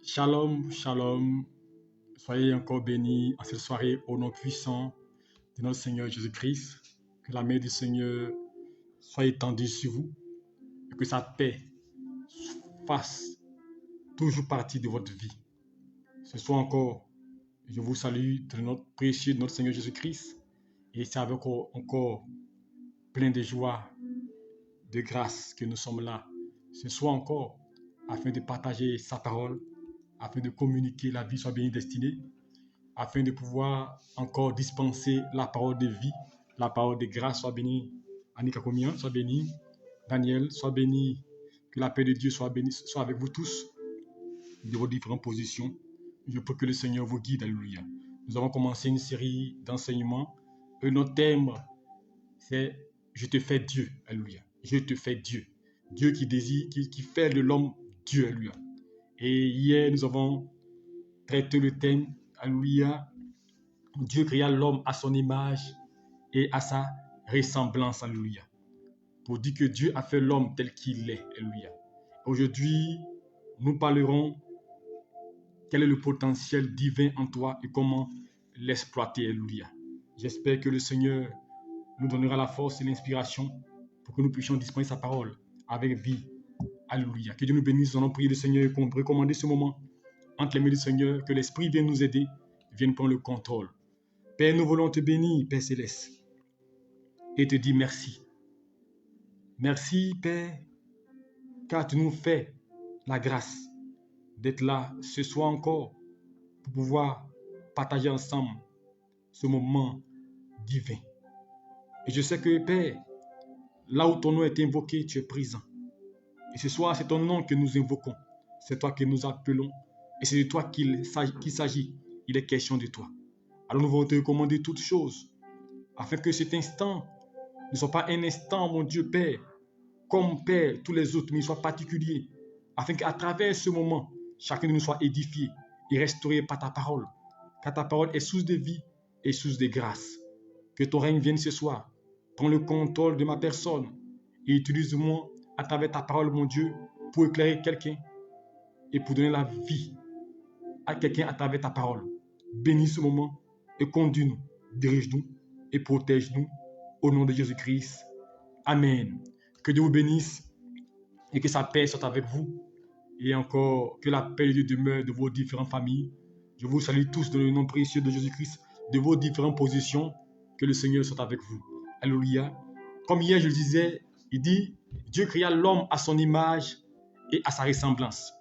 Shalom, shalom. Soyez encore bénis en cette soirée au nom puissant de notre Seigneur Jésus-Christ. Que la main du Seigneur soit étendue sur vous et que sa paix fasse toujours partie de votre vie. Ce soir encore, je vous salue de notre précieux, de notre Seigneur Jésus-Christ. Et c'est avec encore plein de joie, de grâce que nous sommes là. Ce soir encore, afin de partager sa parole, afin de communiquer la vie soit bien destinée, afin de pouvoir encore dispenser la parole de vie, la parole de grâce. Soit béni Annika Komian, soit béni Daniel, soit béni, que la paix de Dieu soit bénie, soit avec vous tous de vos différentes positions. Je prie que le Seigneur vous guide, alléluia. Nous avons commencé une série d'enseignements et notre thème c'est je te fais Dieu, alléluia. Je te fais Dieu. Dieu qui désire, qui fait de l'homme Dieu, alléluia. Et hier nous avons traité le thème, alléluia. Dieu créa l'homme à son image et à sa ressemblance, alléluia. Pour dire que Dieu a fait l'homme tel qu'il est, alléluia. Aujourd'hui, nous parlerons quel est le potentiel divin en toi et comment l'exploiter, alléluia. J'espère que le Seigneur nous donnera la force et l'inspiration pour que nous puissions dispenser sa parole avec vie, alléluia. Que Dieu nous bénisse, nous allons prier le Seigneur et recommander ce moment entre les mains du Seigneur, que l'Esprit vienne nous aider, vienne prendre le contrôle. Père, nous voulons te bénir, Père Céleste, et te dire merci. Merci, Père, car tu nous fais la grâce d'être là ce soir encore pour pouvoir partager ensemble ce moment divin. Et je sais que, Père, là où ton nom est invoqué, tu es présent. Et ce soir, c'est ton nom que nous invoquons. C'est toi que nous appelons. Et c'est de toi qu'il s'agit. Il est question de toi. Alors nous voulons te recommander toutes choses, afin que cet instant ne soit pas un instant, mon Dieu Père, comme Père, tous les autres, mais il soit particulier, afin qu'à travers ce moment, chacun de nous soit édifié et restauré par ta parole, car ta parole est source de vie et source de grâce. Que ton règne vienne ce soir, prends le contrôle de ma personne et utilise-moi à travers ta parole, mon Dieu, pour éclairer quelqu'un et pour donner la vie à quelqu'un à travers ta parole. Bénis ce moment et conduis-nous, dirige-nous et protège-nous au nom de Jésus-Christ. Amen. Que Dieu vous bénisse et que sa paix soit avec vous et encore que la paix de Dieu demeure de vos différentes familles. Je vous salue tous dans le nom précieux de Jésus-Christ, de vos différentes positions. Que le Seigneur soit avec vous. Alléluia. Comme hier je le disais, il dit, Dieu créa l'homme à son image et à sa ressemblance.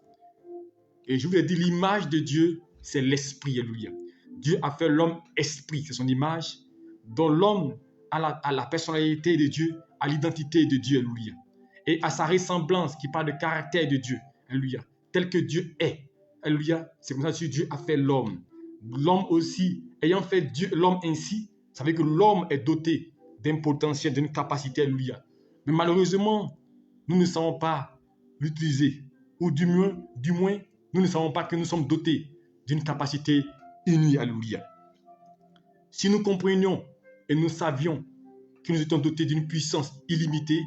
Et je vous ai dit, l'image de Dieu, c'est l'esprit. Alléluia. Dieu a fait l'homme esprit, c'est son image, dont l'homme a la personnalité de Dieu, a l'identité de Dieu. Alléluia. Et à sa ressemblance qui parle de caractère de Dieu. Alléluia. Tel que Dieu est. Alléluia. C'est comme ça que Dieu a fait l'homme. L'homme aussi, ayant fait Dieu, l'homme ainsi, ça veut dire que l'homme est doté d'un potentiel, d'une capacité. Alléluia. Mais malheureusement, nous ne savons pas l'utiliser. Ou du moins, nous ne savons pas que nous sommes dotés d'une capacité unie. Alléluia. Si nous comprenions et nous savions que nous étions dotés d'une puissance illimitée,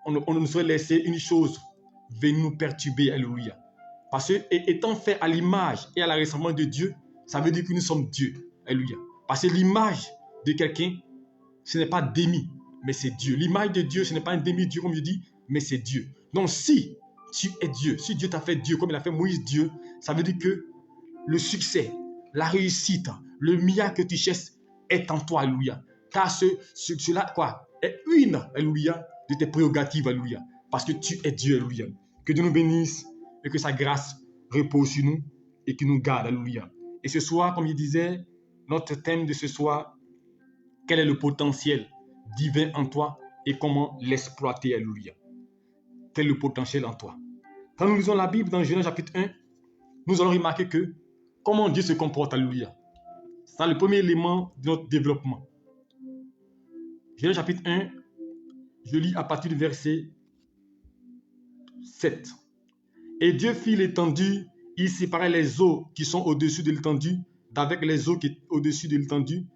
on ne nous serait laissé une chose venir nous perturber. Alléluia. Parce que étant fait à l'image et à la ressemblance de Dieu, ça veut dire que nous sommes Dieu. Alléluia. Parce que l'image de quelqu'un, ce n'est pas demi, mais c'est Dieu. L'image de Dieu, ce n'est pas un demi-dieu comme je dis, mais c'est Dieu. Donc si tu es Dieu, si Dieu t'a fait Dieu comme il a fait Moïse Dieu, ça veut dire que le succès, la réussite, le miracle que tu cherches est en toi, alléluia. Car cela est une, alléluia, de tes prérogatives, alléluia. Parce que tu es Dieu, alléluia. Que Dieu nous bénisse et que sa grâce repose sur nous et qu'il nous garde, alléluia. Et ce soir, comme je disais, notre thème de ce soir, quel est le potentiel divin en toi et comment l'exploiter, alléluia. Quel est le potentiel en toi? Quand nous lisons la Bible dans Genèse chapitre 1, nous allons remarquer que comment Dieu se comporte, alléluia. C'est le premier élément de notre développement. Genèse chapitre 1, je lis à partir du verset 7. Et Dieu fit l'étendue, il séparait les eaux qui sont au-dessus de l'étendue d'avec les eaux qui sont au-dessus de l'étendue,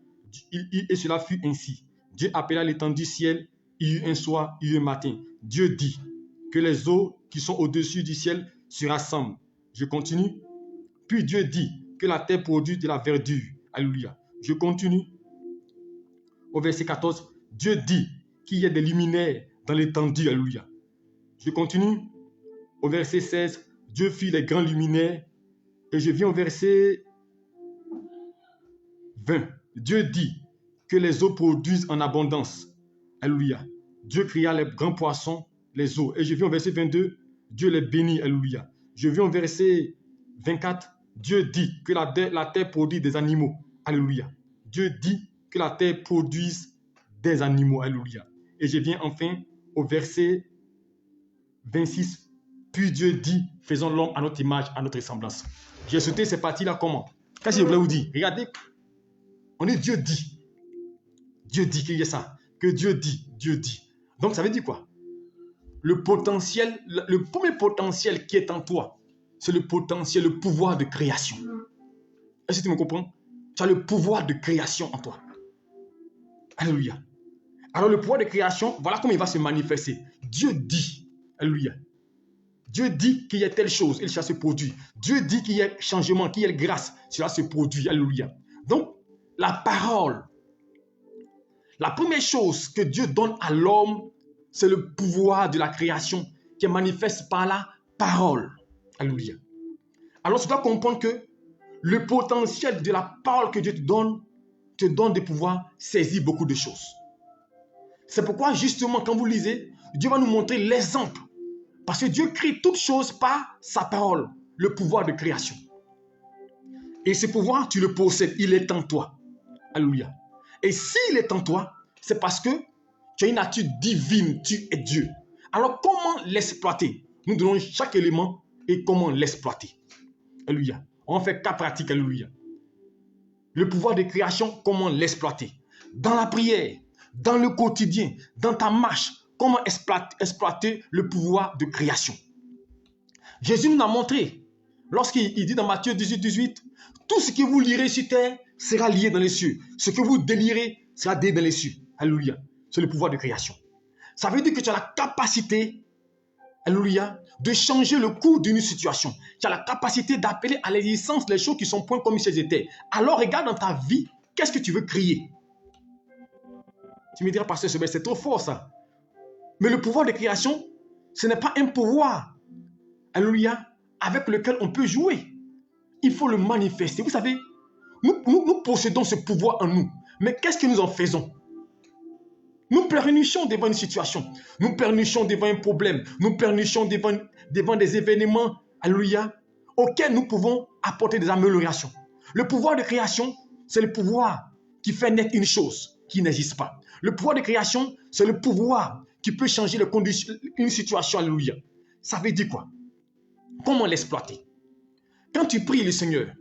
et cela fut ainsi. Dieu appela l'étendue ciel, il y eut un soir, il y eut un matin. Dieu dit que les eaux qui sont au-dessus du ciel se rassemblent. Je continue. Puis Dieu dit que la terre produit de la verdure. Alléluia. Je continue. Au verset 14, Dieu dit qu'il y a des luminaires dans l'étendue. Alléluia. Je continue. Au verset 16, Dieu fit les grands luminaires. Et je viens au verset 20. Dieu dit que les eaux produisent en abondance. Alléluia. Dieu cria les grands poissons, les eaux. Et je viens au verset 22. Dieu les bénit. Alléluia. Je viens au verset 24. Dieu dit que la terre produit des animaux. Alléluia. Dieu dit que la terre produise des animaux. Alléluia. Et je viens enfin au verset 26. Puis Dieu dit, faisons l'homme à notre image, à notre ressemblance. J'ai sauté ces parties-là comment? Qu'est-ce que je voulais vous dire? Regardez, on dit Dieu dit. Dieu dit qu'il y a ça. Que Dieu dit, Dieu dit. Donc ça veut dire quoi? Le potentiel, le premier potentiel qui est en toi, c'est le potentiel, le pouvoir de création. Est-ce que tu me comprends? Tu as le pouvoir de création en toi. Alléluia. Alors le pouvoir de création, voilà comment il va se manifester. Dieu dit. Alléluia. Dieu dit qu'il y a telle chose, et cela se produit. Dieu dit qu'il y a changement, qu'il y a grâce, cela se produit. Alléluia. Donc, la parole, la première chose que Dieu donne à l'homme, c'est le pouvoir de la création qui est manifeste par la parole. Alléluia. Alors, tu dois comprendre que le potentiel de la parole que Dieu te donne de pouvoir saisir beaucoup de choses. C'est pourquoi, justement, quand vous lisez, Dieu va nous montrer l'exemple. Parce que Dieu crée toutes choses par sa parole, le pouvoir de création. Et ce pouvoir, tu le possèdes, il est en toi. Alléluia. Et s'il est en toi, c'est parce que tu as une nature divine, tu es Dieu. Alors comment l'exploiter? Nous donnons chaque élément et comment l'exploiter. Alléluia. On fait cas pratique, alléluia. Le pouvoir de création, comment l'exploiter? Dans la prière, dans le quotidien, dans ta marche, comment exploiter le pouvoir de création. Jésus nous a montré, lorsqu'il dit dans Matthieu 18, tout ce que vous lirez sur terre sera lié dans les cieux. Ce que vous délirez sera délié dans les cieux. Alléluia. C'est le pouvoir de création. Ça veut dire que tu as la capacité, alléluia, de changer le cours d'une situation. Tu as la capacité d'appeler à l'existence les choses qui sont point comme si elles étaient. Alors regarde dans ta vie, qu'est-ce que tu veux créer? Tu me diras, pasteur, c'est trop fort ça. Mais le pouvoir de création, ce n'est pas un pouvoir, alléluia, avec lequel on peut jouer. Il faut le manifester. Vous savez, nous possédons ce pouvoir en nous. Mais qu'est-ce que nous en faisons? Nous pleurnichons devant une situation. Nous pleurnichons devant un problème. Nous pleurnichons devant des événements, alléluia, auxquels nous pouvons apporter des améliorations. Le pouvoir de création, c'est le pouvoir qui fait naître une chose qui n'existe pas. Le pouvoir de création, c'est le pouvoir qui peut changer les conditions, une situation, alléluia. Ça veut dire quoi? Comment l'exploiter? Quand tu pries le Seigneur,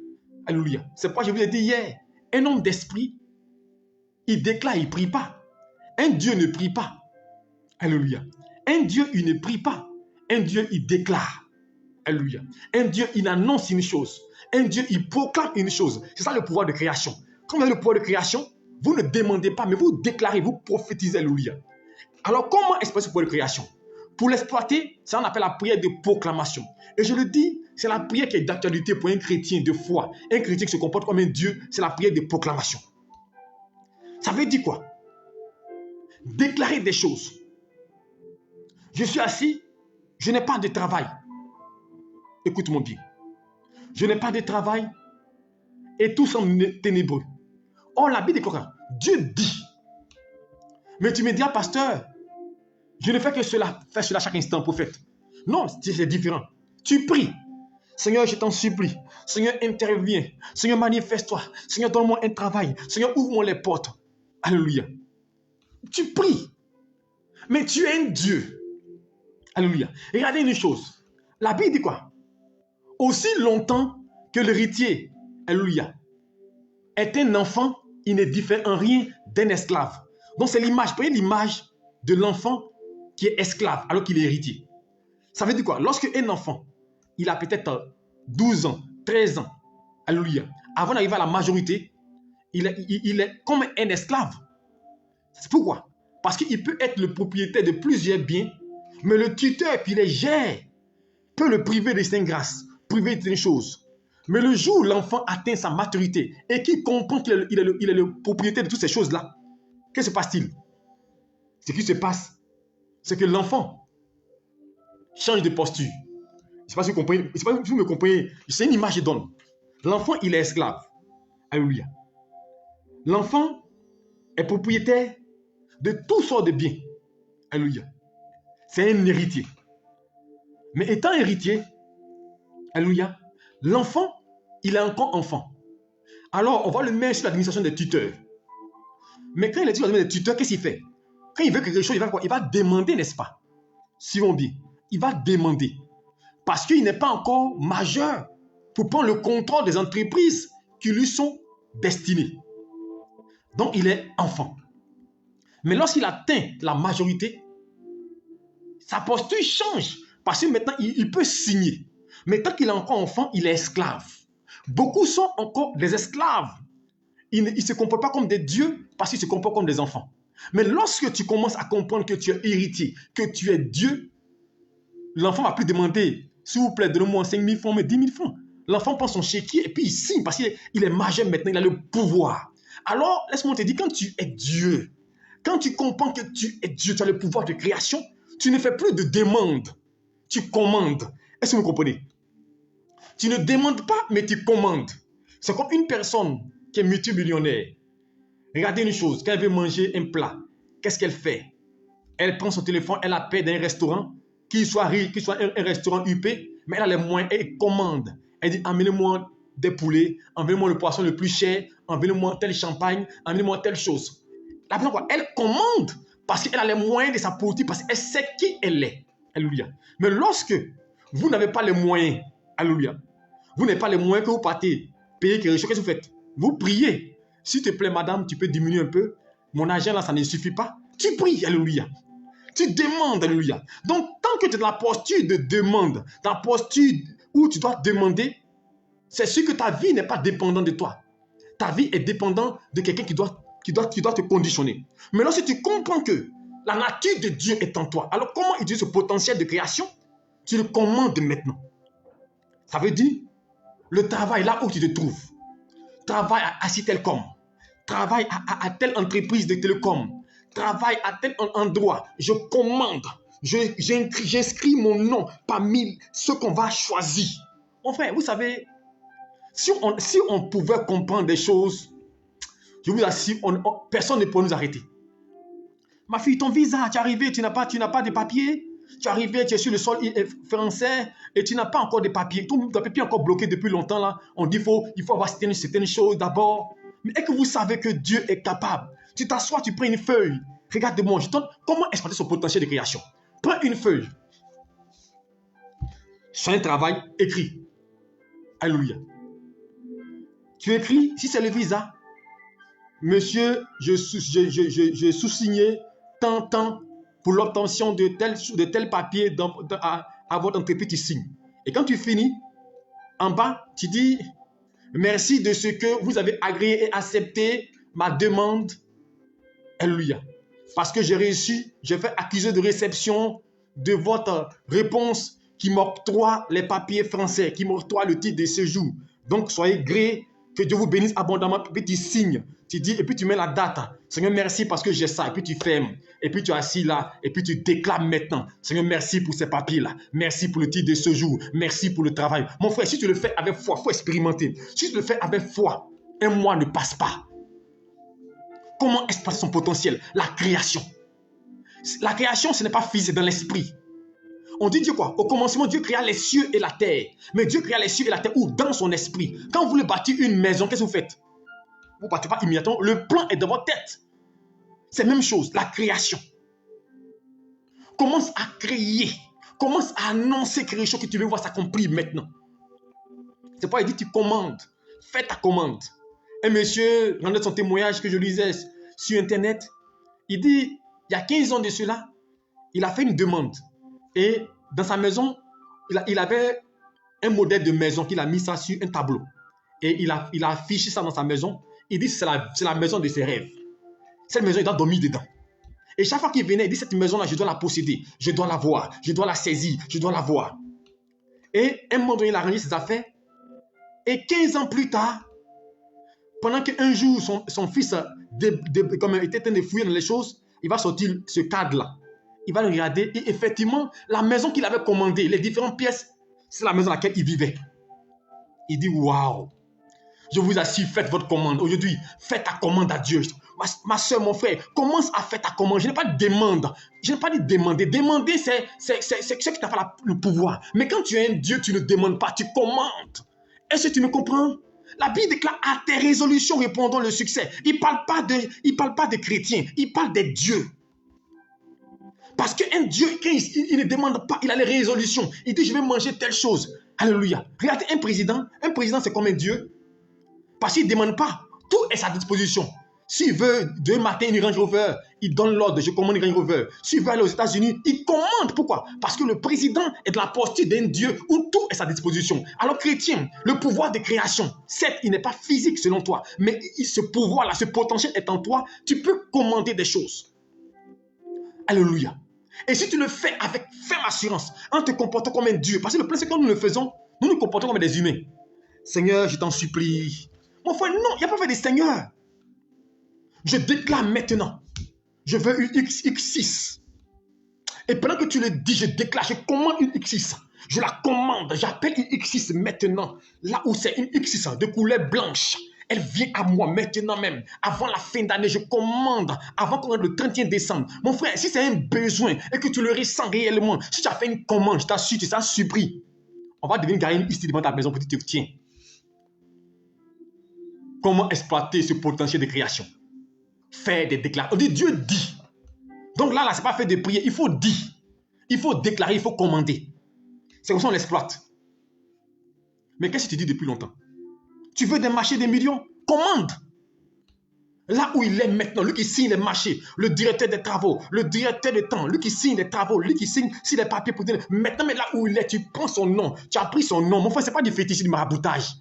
alléluia, c'est pourquoi je vous ai dit hier, un homme d'esprit, il déclare, il ne prie pas. Un Dieu ne prie pas. Alléluia. Un Dieu, il ne prie pas. Un Dieu, il déclare. Alléluia. Un Dieu, il annonce une chose. Un Dieu, il proclame une chose. C'est ça le pouvoir de création. Quand vous avez le pouvoir de création, vous ne demandez pas, mais vous déclarez, vous prophétisez. Alléluia. Alors, comment exploiter ce pouvoir de création? Pour l'exploiter, ça on appelle la prière de proclamation. Et je le dis, c'est la prière qui est d'actualité pour un chrétien de foi. Un chrétien qui se comporte comme un Dieu, c'est la prière de proclamation. Ça veut dire quoi? Déclarer des choses. Je suis assis, je n'ai pas de travail. Écoute-moi bien. Je n'ai pas de travail et tout semble ténébreux. Or, la Bible déclare, Dieu dit. Mais tu me dis, pasteur, je ne fais que cela, fais cela chaque instant, prophète. Non, c'est différent. Tu pries. Seigneur, je t'en supplie. Seigneur, interviens. Seigneur, manifeste-toi. Seigneur, donne-moi un travail. Seigneur, ouvre-moi les portes. Alléluia. Tu pries. Mais tu es un Dieu. Alléluia. Regardez une chose. La Bible dit quoi? Aussi longtemps que l'héritier, alléluia, est un enfant, il ne diffère en rien d'un esclave. Donc c'est l'image, prenez l'image de l'enfant qui est esclave alors qu'il est héritier. Ça veut dire quoi? Lorsque un enfant, il a peut-être 12 ans, 13 ans, alléluia, avant d'arriver à la majorité, il est comme un esclave. C'est pourquoi? Parce qu'il peut être le propriétaire de plusieurs biens, mais le tuteur qui les gère peut le priver de sainte grâce, priver d'une chose. Mais le jour où l'enfant atteint sa maturité et qu'il comprend qu'il est le propriétaire de toutes ces choses-là, qu'est-ce qui se passe-t-il? Ce qui se passe, c'est que l'enfant change de posture. Je ne sais pas si vous comprenez, je sais pas si vous me comprenez. C'est une image que je donne. L'enfant, il est esclave. Alléluia. L'enfant est propriétaire de toutes sortes de biens. Alléluia. C'est un héritier. Mais étant héritier, alléluia, l'enfant, il est encore enfant. Alors, on va le mettre sur l'administration des tuteurs. Mais quand il est sur l'administration des tuteurs, qu'est-ce qu'il fait? Quand il veut quelque chose, il va quoi? Il va demander, n'est-ce pas? Suivons bien. Il va demander. Parce qu'il n'est pas encore majeur pour prendre le contrôle des entreprises qui lui sont destinées. Donc, il est enfant. Mais lorsqu'il atteint la majorité, sa posture change. Parce que maintenant, il peut signer. Mais tant qu'il est encore enfant, il est esclave. Beaucoup sont encore des esclaves. Ils ne se comportent pas comme des dieux parce qu'ils se comportent comme des enfants. Mais lorsque tu commences à comprendre que tu es héritier, que tu es Dieu, l'enfant ne va plus demander, s'il vous plaît, donnez-moi 5 000 francs, mais 10 000 francs. L'enfant prend son chéquier et puis il signe parce qu'il est majeur maintenant, il a le pouvoir. Alors, laisse-moi te dire, quand tu es Dieu, quand tu comprends que tu es Dieu, tu as le pouvoir de création, tu ne fais plus de demande, tu commandes. Est-ce que vous comprenez? Tu ne demandes pas, mais tu commandes. C'est comme une personne qui est multimillionnaire. Regardez une chose, quand elle veut manger un plat, qu'est-ce qu'elle fait? Elle prend son téléphone, elle appelle dans un restaurant, qu'il soit un restaurant UP, mais elle a les moyens, elle commande. Elle dit, amenez-moi des poulets, amenez-moi le poisson le plus cher, amenez-moi tel champagne, amenez-moi telle chose. Elle commande parce qu'elle a les moyens de sa politique, parce qu'elle sait qui elle est. Alléluia. Mais lorsque vous n'avez pas les moyens, alléluia, vous n'avez pas les moyens que vous partez, payer quelque chose, qu'est-ce que vous faites? Vous priez. S'il te plaît, madame, tu peux diminuer un peu. Mon argent là, ça ne suffit pas. Tu pries, alléluia. Tu demandes, alléluia. Donc, tant que tu es dans la posture de demande, dans la posture où tu dois demander, c'est sûr que ta vie n'est pas dépendante de toi. Ta vie est dépendante de quelqu'un qui doit te conditionner. Mais lorsque tu comprends que la nature de Dieu est en toi, alors comment utiliser ce potentiel de création? Tu le commandes maintenant. Ça veut dire, le travail là où tu te trouves, travaille à Citelcom, travaille à telle entreprise de télécom, travaille à tel endroit, je commande, j'inscris mon nom parmi ceux qu'on va choisir. Mon frère, vous savez, si on pouvait comprendre des choses, je vous assure, personne ne peut nous arrêter. Ma fille, ton visa, tu es arrivé, tu n'as pas de papiers. Tu es arrivé, tu es sur le sol français et tu n'as pas encore de papiers. Ton papier est encore bloqué depuis longtemps. Là. On dit il faut avoir certaines choses d'abord. Mais est-ce que vous savez que Dieu est capable? Tu t'assois, tu prends une feuille. Regarde-moi, je donne comment exploiter son potentiel de création. Prends une feuille. Sur un travail, écris. Alléluia. Tu écris, si c'est le visa, monsieur, je sous-signé tant pour l'obtention de tel papier à votre entreprise, tu signes. Et quand tu finis, en bas, tu dis merci de ce que vous avez agréé et accepté ma demande. Alléluia. Parce que j'ai réussi, j'ai fait accusé de réception de votre réponse qui m'octroie les papiers français, qui m'octroie le titre de séjour. Donc, soyez gré, que Dieu vous bénisse abondamment. Puis tu signes, tu dis, et puis tu mets la date. Seigneur, merci parce que j'ai ça. Et puis tu fermes. Et puis tu es assis là. Et puis tu déclames maintenant. Seigneur, merci pour ces papiers-là. Merci pour le titre de séjour. Merci pour le travail. Mon frère, si tu le fais avec foi, il faut expérimenter. Si tu le fais avec foi, un mois ne passe pas. Comment exploiter son potentiel? La création. La création, ce n'est pas physique, c'est dans l'esprit. On dit Dieu quoi? Au commencement, Dieu créa les cieux et la terre. Mais Dieu créa les cieux et la terre où? Dans son esprit. Quand vous voulez bâtir une maison, qu'est-ce que vous faites? Vous ne bâtissez pas immédiatement. Le plan est dans votre tête. C'est la même chose, la création. Commence à créer. Commence à annoncer quelque chose que tu veux voir s'accomplir maintenant. C'est pas, il dit, tu commandes. Fais ta commande. Un monsieur rendait son témoignage que je lisais sur Internet. Il dit, il y a 15 ans de cela, il a fait une demande. Et dans sa maison, il avait un modèle de maison qu'il a mis ça sur un tableau. Et il a affiché ça dans sa maison. Il dit que c'est la maison de ses rêves. Cette maison, il doit dormir dedans. Et chaque fois qu'il venait, il dit cette maison-là, je dois la posséder. Je dois la voir. Je dois la saisir. Je dois la voir. Et un moment donné, il a rangé ses affaires. Et 15 ans plus tard, pendant qu'un jour, son fils comme était en train de fouiller dans les choses, il va sortir ce cadre-là. Il va le regarder et effectivement, la maison qu'il avait commandée, les différentes pièces, c'est la maison dans laquelle il vivait. Il dit, waouh, je vous assure, faites votre commande. Aujourd'hui, faites ta commande à Dieu. Ma soeur, mon frère, commence à faire ta commande. Je n'ai pas de demande. Je n'ai pas dit demander. Demander, c'est ce que tu n'as pas le pouvoir. Mais quand tu es un Dieu, tu ne demandes pas, tu commandes. Est-ce que tu me comprends? La Bible déclare à tes résolutions répondant le succès. Il ne parle pas de chrétiens, il parle des dieux. Parce qu'un Dieu, quand il ne demande pas, il a les résolutions. Il dit, je vais manger telle chose. Alléluia. Regardez, un président c'est comme un Dieu. Parce qu'il ne demande pas. Tout est à sa disposition. S'il veut, demain matin, une Range Rover, il donne l'ordre, je commande une Range Rover. S'il veut aller aux États-Unis, il commande. Pourquoi? Parce que le président est de la posture d'un Dieu où tout est à sa disposition. Alors, chrétien, le pouvoir de création, certes, il n'est pas physique selon toi, mais ce pouvoir-là, ce potentiel est en toi, tu peux commander des choses. Alléluia. Et si tu le fais avec ferme assurance, en te comportant comme un Dieu, parce que le plus, c'est quand nous le faisons, nous nous comportons comme des humains. Seigneur, je t'en supplie. Mon frère, non, il n'y a pas fait de Seigneur. Je déclare maintenant, je veux une X6. Et pendant que tu le dis, je déclare, je commande une X6. Je la commande, j'appelle une X6 maintenant. Là où c'est une X6 de couleur blanche. Elle vient à moi maintenant même. Avant la fin d'année, je commande. Avant qu'on ait le 31 décembre. Mon frère, si c'est un besoin et que tu le ressens réellement, si tu as fait une commande, je t'assure, tu seras surpris. On va devenir gagner ici devant ta maison pour te dire, tiens. Comment exploiter ce potentiel de création? Faire des déclarations. On dit Dieu dit. Donc là, ce n'est pas fait de prier. Il faut dire. Il faut déclarer, il faut commander. C'est comme ça qu'on l'exploite. Mais qu'est-ce que tu dis depuis longtemps? Tu veux des marchés des millions? Commande. Là où il est maintenant, lui qui signe les marchés, le directeur des travaux, le directeur de temps, lui qui signe les travaux, lui qui signe les papiers pour dire. Maintenant, mais là où il est, tu prends son nom. Tu as pris son nom. Mon frère, ce n'est pas du fétichisme, du maraboutage.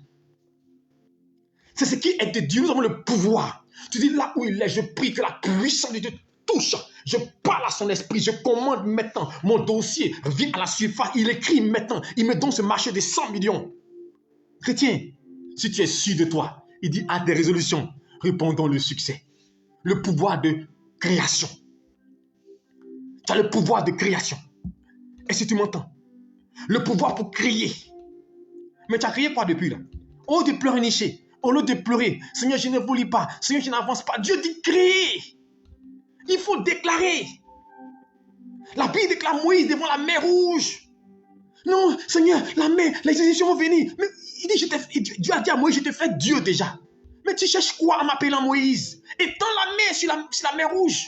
C'est ce qui est de Dieu. Nous avons le pouvoir. Tu dis là où il est, je prie que la puissance de Dieu touche. Je parle à son esprit. Je commande maintenant. Mon dossier vient à la surface. Il écrit maintenant. Il me donne ce marché de 100 millions. Chrétien, si tu es sûr de toi, il dit à des résolutions, répondons le succès. Le pouvoir de création. Tu as le pouvoir de création. Est-ce que tu m'entends? Le pouvoir pour créer. Mais tu as créé quoi depuis là? Oh, de pleurnicher. Au lieu de pleurer, Seigneur, je ne voulais pas. Seigneur, je n'avance pas. Dieu dit créer. Il faut déclarer. La Bible déclare Moïse devant la mer rouge. Non, Seigneur, la mer, les Égyptiens vont venir. Mais il dit, Dieu a dit à Moïse, je te fais Dieu déjà. Mais tu cherches quoi en m'appelant Moïse? Étends la main sur la mer rouge.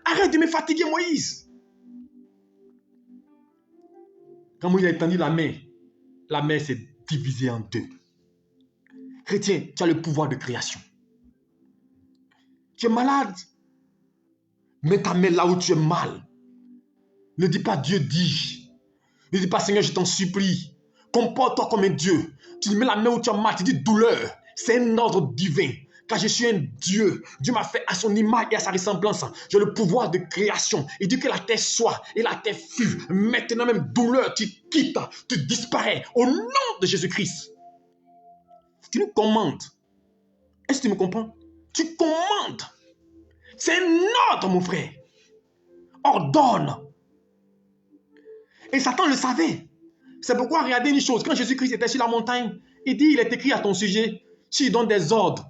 Arrête de me fatiguer, Moïse. Quand Moïse a étendu la mer s'est divisée en deux. Chrétien, tu as le pouvoir de création. Tu es malade. Mets ta main là où tu es mal. Ne dis pas Dieu dit. Ne dis pas Seigneur, je t'en supplie. Comporte-toi comme un Dieu. Tu mets la main où tu as mal. Tu dis douleur. C'est un ordre divin. Car je suis un Dieu. Dieu m'a fait à son image et à sa ressemblance. J'ai le pouvoir de création. Il dit que la terre soit et la terre fut. Maintenant même douleur, tu quittes. Tu disparais. Au nom de Jésus-Christ. Tu nous commandes. Est-ce que tu me comprends? Tu commandes. C'est un ordre, mon frère. Ordonne. Et Satan le savait. C'est pourquoi, regardez une chose. Quand Jésus-Christ était sur la montagne, il dit, il est écrit à ton sujet, tu donnes des ordres.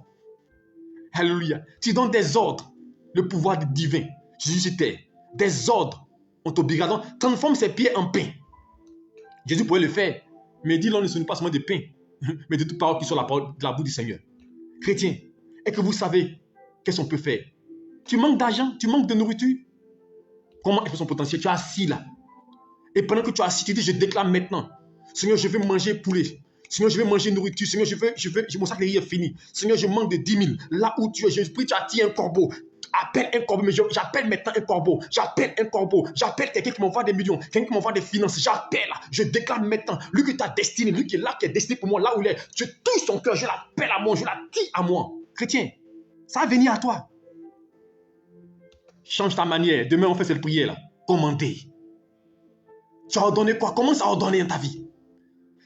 Alléluia. Tu donnes des ordres. Le pouvoir divin. Jésus c'était des ordres. On t'obligera. Transforme ses pieds en pain. Jésus pouvait le faire. Mais il dit, l'on ne sonne pas seulement de pain, mais de toute parole qui soit de la bouche du Seigneur. Chrétien, est-ce que vous savez qu'est-ce qu'on peut faire? Tu manques d'argent, tu manques de nourriture. Comment est son potentiel? Tu es assis là. Et pendant que tu es assis, tu dis, je déclare maintenant. Seigneur, je veux manger poulet. Seigneur, je veux manger nourriture. Seigneur, mon sac de riz est fini. Seigneur, je manque de 10 000. Là où tu es, je prie, tu attires un corbeau. Appelle un corbeau, mais j'appelle maintenant un corbeau. J'appelle un corbeau. J'appelle quelqu'un qui m'envoie des millions. Quelqu'un qui m'envoie des finances. J'appelle. Je déclare maintenant. Lui qui t'a destiné, lui qui est là, qui est destiné pour moi, là où il est. Je touche son cœur. Je l'appelle à moi. Je l'attire à moi. Chrétien, ça va venir à toi. Change ta manière. Demain, on fait cette prière là. Commandez. Tu as ordonné quoi? Commence à ordonner dans ta vie.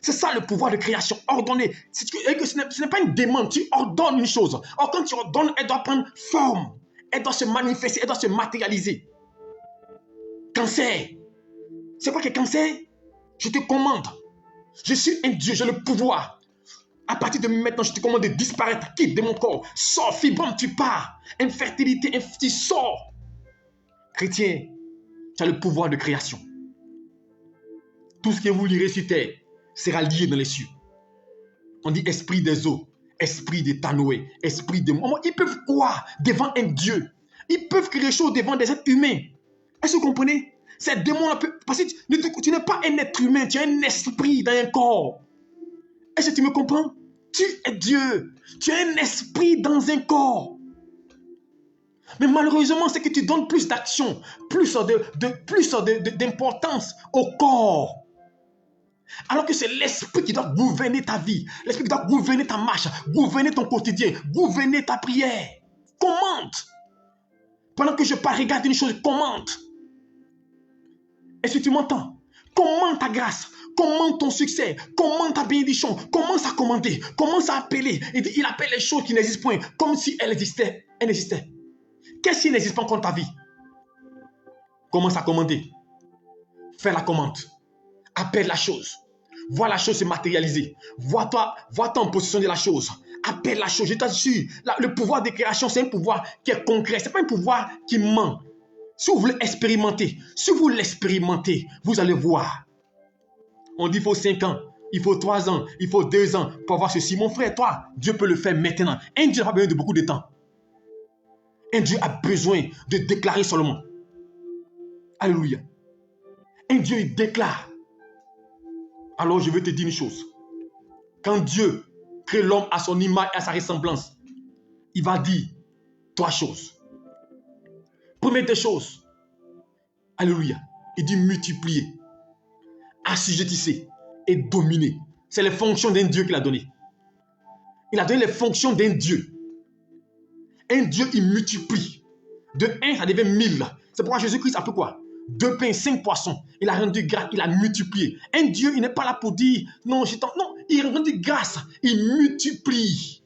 C'est ça le pouvoir de création, ordonner. Ce n'est pas une demande, tu ordonnes une chose. Or, quand tu ordonnes, elle doit prendre forme. Elle doit se manifester, elle doit se matérialiser. Cancer. C'est quoi que cancer? Je te commande. Je suis un Dieu, j'ai le pouvoir. À partir de maintenant, je te commande de disparaître. Quitte de mon corps. Sors, fibrome, tu pars. Infertilité, tu sors. Chrétien, tu as le pouvoir de création. Tout ce que vous lirez sur terre sera lié dans les cieux. On dit esprit des eaux, esprit de Tanoé, esprit de... Ils peuvent quoi devant un Dieu? Ils peuvent créer des choses devant des êtres humains. Est-ce que vous comprenez? Ces démons-là peuvent... Parce que tu n'es pas un être humain, tu es un esprit dans un corps. Est-ce que tu me comprends? Tu es Dieu. Tu es un esprit dans un corps. Mais malheureusement, c'est que tu donnes plus d'action, plus d'importance au corps. Alors que c'est l'esprit qui doit gouverner ta vie, l'esprit qui doit gouverner ta marche, gouverner ton quotidien, gouverner ta prière. Commande. Pendant que je parle, regarde une chose, commande. Est-ce que tu m'entends? Commande ta grâce, commande ton succès, commande ta bénédiction, commence à commander, commence à appeler. Il appelle les choses qui n'existent point, comme si elles existaient. Elles existaient. Qu'est-ce qui n'existe pas contre ta vie? Commence à commander. Fais la commande. Appelle la chose. Vois la chose se matérialiser. Vois-toi en possession de la chose. Appelle la chose. Je t'assure, le pouvoir de création, c'est un pouvoir qui est concret. Ce n'est pas un pouvoir qui ment. Si vous voulez expérimenter, si vous l'expérimentez, vous allez voir. On dit qu'il faut 5 ans, il faut 3 ans, il faut 2 ans pour avoir ceci. Mon frère, toi, Dieu peut le faire maintenant. Un Dieu n'a pas besoin de beaucoup de temps. Un Dieu a besoin de déclarer seulement. Alléluia. Un Dieu, il déclare. Alors, je veux te dire une chose. Quand Dieu crée l'homme à son image et à sa ressemblance, il va dire 3 choses. Première des choses, alléluia, il dit multiplier, assujettissez et dominer. C'est les fonctions d'un Dieu qu'il a donné. Il a donné les fonctions d'un Dieu. Un Dieu, il multiplie. De 1, ça devient 1000. C'est pourquoi Jésus-Christ a fait quoi? 2 pains, 5 poissons. Il a rendu grâce, il a multiplié. Un Dieu, il n'est pas là pour dire, non, non, il a rendu grâce, il multiplie.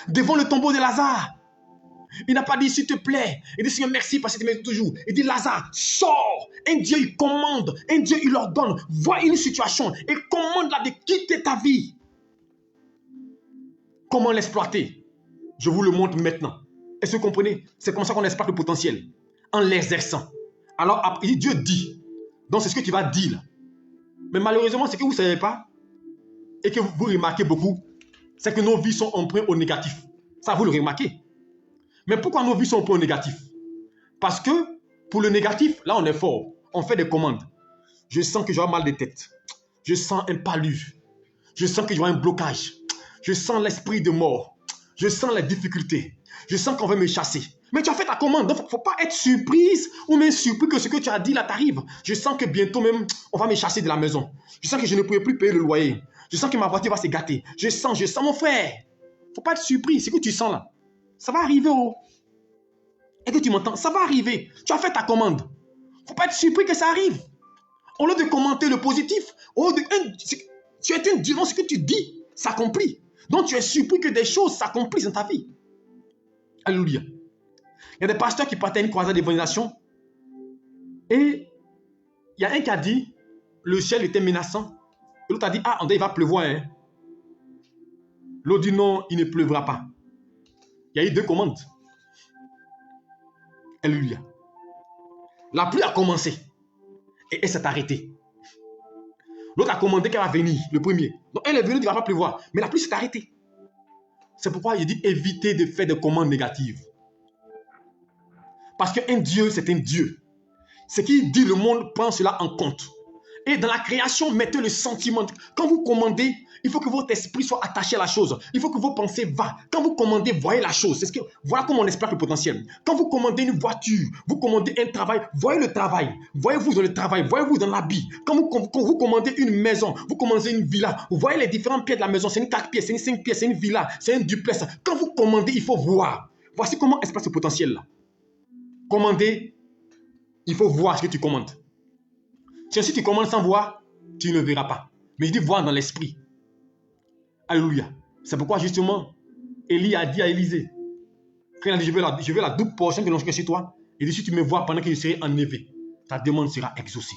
Devant le tombeau de Lazare, il n'a pas dit, s'il te plaît. Il dit, Seigneur, merci parce que tu m'aides toujours. Il dit, Lazare, sors. Un Dieu, il commande. Un Dieu, il ordonne. Vois une situation et commande-la de quitter ta vie. Comment l'exploiter? Je vous le montre maintenant. Est-ce que vous comprenez? C'est comme ça qu'on exploite le potentiel. En l'exerçant. Alors, Dieu dit. Donc, c'est ce que tu vas dire là. Mais malheureusement, ce que vous ne savez pas et que vous remarquez beaucoup, c'est que nos vies sont empreintes au négatif. Ça, vous le remarquez. Mais pourquoi nos vies sont empreintes au négatif? Parce que pour le négatif, là, on est fort. On fait des commandes. Je sens que j'aurai mal de tête. Je sens un palu. Je sens que j'aurai un blocage. Je sens l'esprit de mort. Je sens les difficultés. Je sens qu'on va me chasser. Mais tu as fait ta commande, donc il ne faut pas être surprise ou même surpris que ce que tu as dit là t'arrive. Je sens que bientôt même, on va me chasser de la maison. Je sens que je ne pourrai plus payer le loyer. Je sens que ma voiture va se gâter. Je sens mon frère. Il ne faut pas être surpris. Ce que tu sens là, ça va arriver. Oh. Et que tu m'entends, ça va arriver. Tu as fait ta commande. Il ne faut pas être surpris que ça arrive. Au lieu de commenter le positif, tu es un Dieu, ce que tu dis s'accomplit. Donc tu es surpris que des choses s'accomplissent dans ta vie. Alléluia. Il y a des pasteurs qui partaient à une croisade d'évangélisation et il y a un qui a dit, le ciel était menaçant. Et l'autre a dit, ah, il va pleuvoir. Hein. L'autre dit, non, il ne pleuvra pas. Il y a eu 2 commandes. Alléluia. La pluie a commencé et elle s'est arrêtée. L'autre a commandé qu'elle va venir, le premier. Donc elle est venue, il ne va pas pleuvoir. Mais la pluie s'est arrêtée. C'est pourquoi il dit évitez de faire des commandes négatives. Parce qu'un Dieu, c'est un Dieu. Ce qu'il dit, le monde prend cela en compte. Et dans la création, mettez le sentiment. Quand vous commandez, il faut que votre esprit soit attaché à la chose. Il faut que vos pensées vont. Quand vous commandez, voyez la chose. Voilà comment on exploite le potentiel. Quand vous commandez une voiture, vous commandez un travail, voyez le travail. Voyez-vous dans le travail, voyez-vous dans l'habit. Quand vous commandez une maison, vous commandez une villa, vous voyez les différentes pièces de la maison. C'est une 4 pièces, c'est une 5 pièces, c'est une villa, c'est un duplex. Quand vous commandez, il faut voir. Voici comment exploite ce potentiel-là. Commander, il faut voir ce que tu commandes. Si tu commandes sans voir, tu ne le verras pas. Mais je dis voir dans l'esprit. Alléluia. C'est pourquoi justement, Élie a dit à Élisée, quand il a dit, je veux la double portion que l'on sur toi, il dit, si tu me vois pendant que je serai enlevé, ta demande sera exaucée.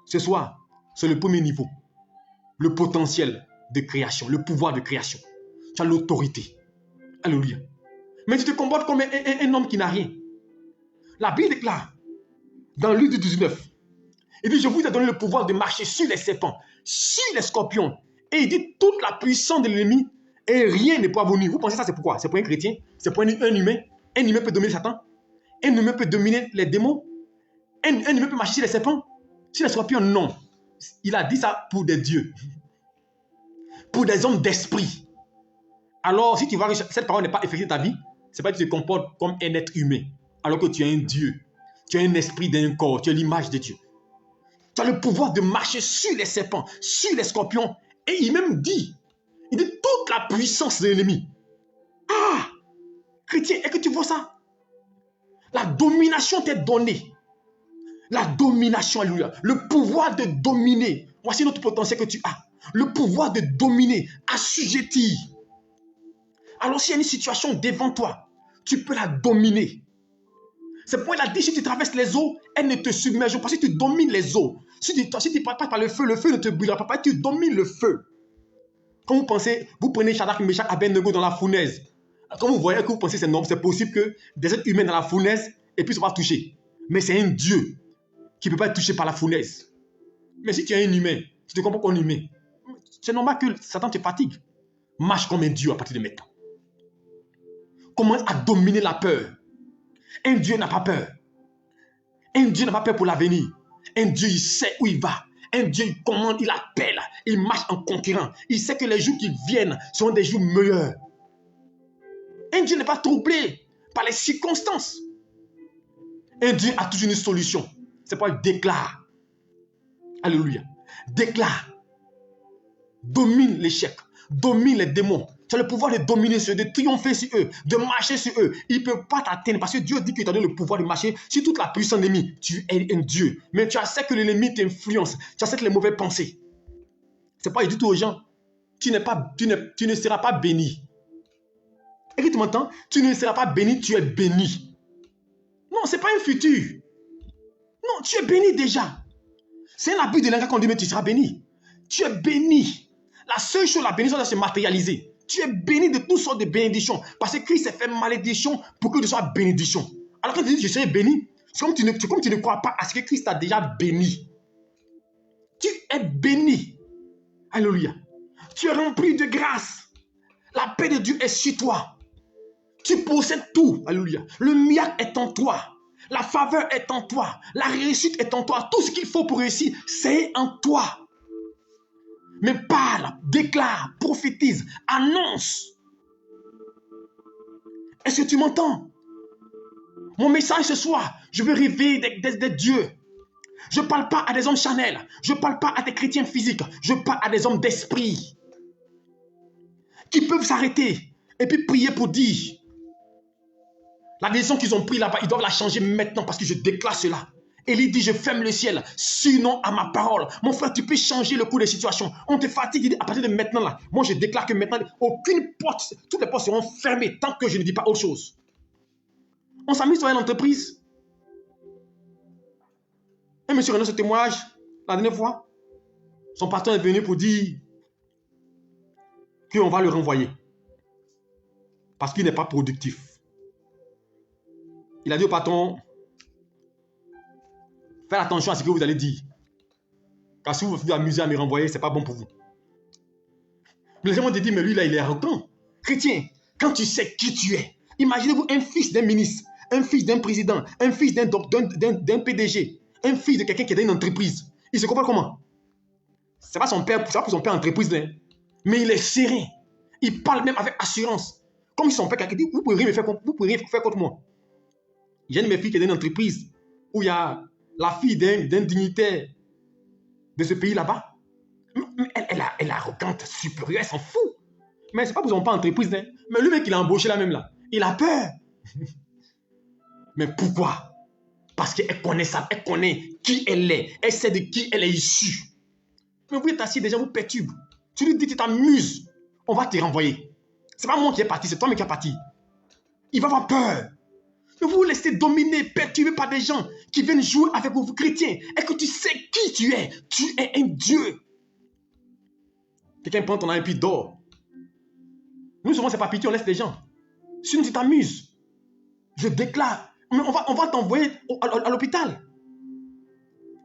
Ce soir, c'est le premier niveau. Le potentiel de création, le pouvoir de création. Tu as l'autorité. Alléluia. Mais tu te comportes comme un homme qui n'a rien. La Bible déclare, dans Luc 19, il dit, je vous ai donné le pouvoir de marcher sur les serpents, sur les scorpions. Et il dit, toute la puissance de l'ennemi, et rien ne pourra vous nuire. Vous pensez ça, c'est pourquoi? C'est pour un chrétien? C'est pour un humain? Un humain peut dominer Satan? Un humain peut dominer les démons? Un humain peut marcher sur les serpents? Sur les scorpions? Non. Il a dit ça pour des dieux. Pour des hommes d'esprit. Alors, si tu vois que cette parole n'est pas effective dans ta vie, c'est pas que tu te comportes comme un être humain, alors que tu es un Dieu. Tu as un esprit d'un corps, tu as l'image de Dieu. Tu as le pouvoir de marcher sur les serpents, sur les scorpions. Et il même dit, il dit toute la puissance de l'ennemi. Ah, chrétien, est-ce que tu vois ça? La domination t'est donnée. La domination, alléluia. Le pouvoir de dominer. Voici notre potentiel que tu as. Le pouvoir de dominer, assujettir. Alors s'il y a une situation devant toi, tu peux la dominer. C'est pourquoi il a dit, si tu traverses les eaux, elles ne te submergent pas. Si tu domines les eaux, si tu passes par le feu ne te brûlera pas. Tu domines le feu. Quand vous pensez, vous prenez Shadrach, Meshach, Abednego dans la fournaise. Quand vous voyez que vous pensez que c'est normal, c'est possible que des êtres humains dans la fournaise et puis ne soient pas touchés. Mais c'est un Dieu qui ne peut pas être touché par la fournaise. Mais si tu es un humain, tu te comprends comme un humain, c'est normal que Satan te fatigue. Marche comme un Dieu à partir de maintenant. Commence à dominer la peur. Un Dieu n'a pas peur. Un Dieu n'a pas peur pour l'avenir. Un Dieu, il sait où il va. Un Dieu, il commande, il appelle. Il marche en conquérant. Il sait que les jours qui viennent seront des jours meilleurs. Un Dieu n'est pas troublé par les circonstances. Un Dieu a toujours une solution. C'est pourquoi il déclare. Alléluia. Déclare. Domine l'échec. Domine les démons. Tu as le pouvoir de dominer sur eux, de triompher sur eux, de marcher sur eux. Ils ne peuvent pas t'atteindre parce que Dieu dit qu'il t'a donné le pouvoir de marcher sur toute la puissance de l'ennemi. Tu es un Dieu. Mais tu sais que l'ennemi t'influence. Tu sais que les mauvaises pensées. C'est pas du tout aux gens. Tu ne seras pas béni. Et que tu m'entends? Tu ne seras pas béni, tu es béni. Non, ce n'est pas un futur. Non, tu es béni déjà. C'est un abus de langage qu'on dit, mais tu seras béni. Tu es béni. La seule chose, la bénédiction doit se matérialiser. Tu es béni de toutes sortes de bénédictions. Parce que Christ s'est fait malédiction pour que tu sois bénédiction. Alors quand tu dis je serai béni, c'est comme tu ne crois pas à ce que Christ t'a déjà béni. Tu es béni. Alléluia. Tu es rempli de grâce. La paix de Dieu est sur toi. Tu possèdes tout. Alléluia. Le miracle est en toi. La faveur est en toi. La réussite est en toi. Tout ce qu'il faut pour réussir, c'est en toi. Mais parle, déclare, prophétise, annonce. Est-ce que tu m'entends? Mon message ce soir, je veux réveiller des dieux. Je ne parle pas à des hommes charnels. Je ne parle pas à des chrétiens physiques. Je parle à des hommes d'esprit qui peuvent s'arrêter et puis prier pour dire la décision qu'ils ont prise là-bas, ils doivent la changer maintenant parce que je déclare cela. Élie dit, je ferme le ciel, sinon à ma parole. Mon frère, tu peux changer le cours des situations. On te fatigue, il dit, à partir de maintenant là, moi je déclare que maintenant, aucune porte, toutes les portes seront fermées tant que je ne dis pas autre chose. On s'amuse sur l'entreprise. Un monsieur renonce ce témoignage, la dernière fois, son patron est venu pour dire qu'on va le renvoyer. Parce qu'il n'est pas productif. Il a dit au patron, faites attention à ce que vous allez dire. Car si vous vous amusez à me renvoyer, ce n'est pas bon pour vous. Mais les gens m'ont dit, mais lui là, il est arrogant. Chrétien, quand tu sais qui tu es, imaginez-vous un fils d'un ministre, un fils d'un président, un fils d'un PDG, un fils de quelqu'un qui est dans une entreprise. Il se comporte comment? Ce n'est pas son père, c'est pas pour son père entreprise, là. Mais il est serein. Il parle même avec assurance. Comme si son père qui dit, vous pouvez rien me faire, vous pouvez rien faire contre moi. J'ai une de mes filles qui est dans une entreprise où il y a la fille d'un dignitaire de ce pays là-bas. Elle est arrogante, supérieure, elle s'en fout. Mais c'est pas pour son père entreprise. Hein. Mais le mec, il a embauché là même là. Il a peur. Mais pourquoi? Parce qu'elle connaît ça, elle connaît qui elle est. Elle sait de qui elle est issue. Mais vous êtes assis, des gens vous perturbent. Tu lui dis, tu t'amuses. On va te renvoyer. Ce n'est pas moi qui est parti, c'est toi-même qui est parti. Il va avoir peur. Mais vous vous laissez dominer, perturber par des gens qui viennent jouer avec vous, chrétiens. Et que tu sais qui tu es. Tu es un Dieu. Quelqu'un prend ton arme et puis dort. Nous, souvent, c'est pas pitié, on laisse les gens. Sinon, tu t'amuses. Je déclare. Mais on va t'envoyer à l'hôpital.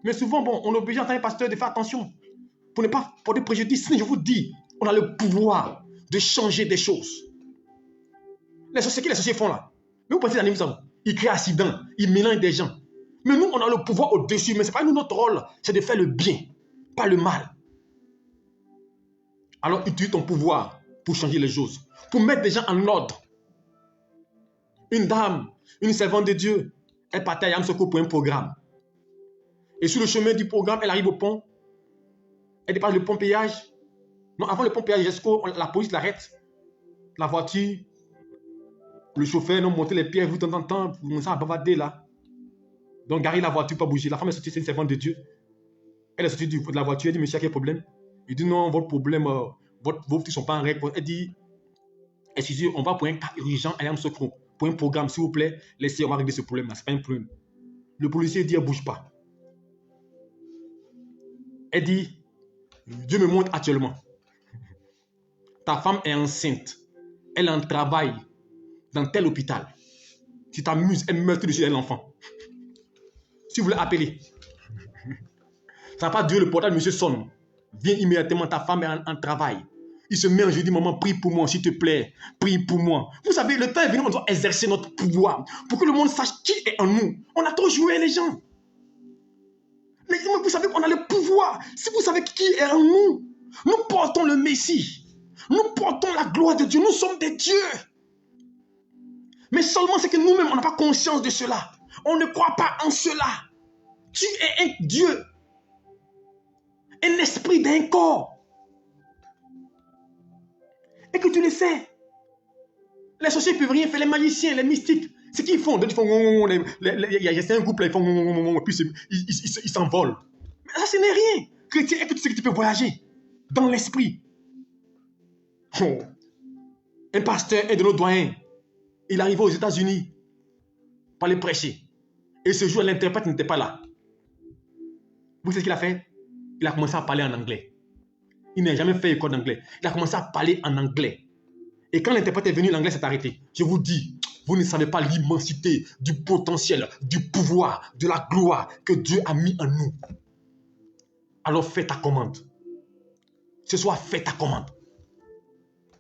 Mais souvent, bon, on est obligé en tant que pasteur de faire attention. Pour ne pas porter préjudice. Je vous dis, on a le pouvoir de changer des choses. C'est ce que les sociétés font là. Mais vous pensez à ça. Ils créent accident, ils mélangent des gens. Mais nous, on a le pouvoir au-dessus. Mais ce n'est pas nous, notre rôle, c'est de faire le bien, pas le mal. Alors, utilise ton pouvoir pour changer les choses, pour mettre des gens en ordre. Une dame, une servante de Dieu, elle partait à Yamoussoukro pour un programme. Et sur le chemin du programme, elle arrive au pont. Elle dépasse le pont péage. Non, avant le pont péage, la police l'arrête. La voiture, le chauffeur, nous monter les pierres, vous de temps en temps, pour commencer à bavarder là. Donc, garer la voiture, pas bouger. La femme est sortie, c'est une servante de Dieu. Elle est sortie de la voiture, elle dit, monsieur, quel problème? Il dit, non, votre problème, vos petits ne sont pas en règle. Elle dit, excusez, on va pour un cas urgent à Yamoussoukro, pour un programme, s'il vous plaît, laissez, on va régler ce problème-là, ce n'est pas un problème. Le policier dit, elle ne bouge pas. Elle dit, Dieu me montre actuellement. Ta femme est enceinte. Elle est en travail dans tel hôpital. Tu t'amuses, elle meurt dessus d'un enfant. Si vous voulez appeler, ça n'a pas duré, le portable, monsieur sonne. Viens immédiatement, ta femme est en travail. Il se met en jeu, dit, maman, prie pour moi, s'il te plaît. Prie pour moi. Vous savez, le temps est venu, on doit exercer notre pouvoir pour que le monde sache qui est en nous. On a trop joué les gens. Mais vous savez qu'on a le pouvoir. Si vous savez qui est en nous, nous portons le Messie. Nous portons la gloire de Dieu. Nous sommes des dieux. Mais seulement c'est que nous-mêmes, on n'a pas conscience de cela. On ne croit pas en cela. Tu es un Dieu. Un esprit d'un corps. Et que tu le sais. Les sorciers ne peuvent rien faire. Les magiciens, les mystiques, ce qu'ils font, ils font... Il y a un groupe là, ils font... Et puis ils s'envolent. Mais ça, ce n'est rien. Chrétien, est-ce que tu sais que tu peux voyager dans l'esprit? Oh. Un pasteur, un de nos doyens, il arrivait aux États-Unis pour aller prêcher. Et ce jour, l'interprète n'était pas là. Vous savez ce qu'il a fait? Il a commencé à parler en anglais. Il n'a jamais fait école d'anglais. Il a commencé à parler en anglais. Et quand l'interprète est venu, l'anglais s'est arrêté. Je vous dis, vous ne savez pas l'immensité du potentiel, du pouvoir, de la gloire que Dieu a mis en nous. Alors fais ta commande. Ce soir, fais ta commande.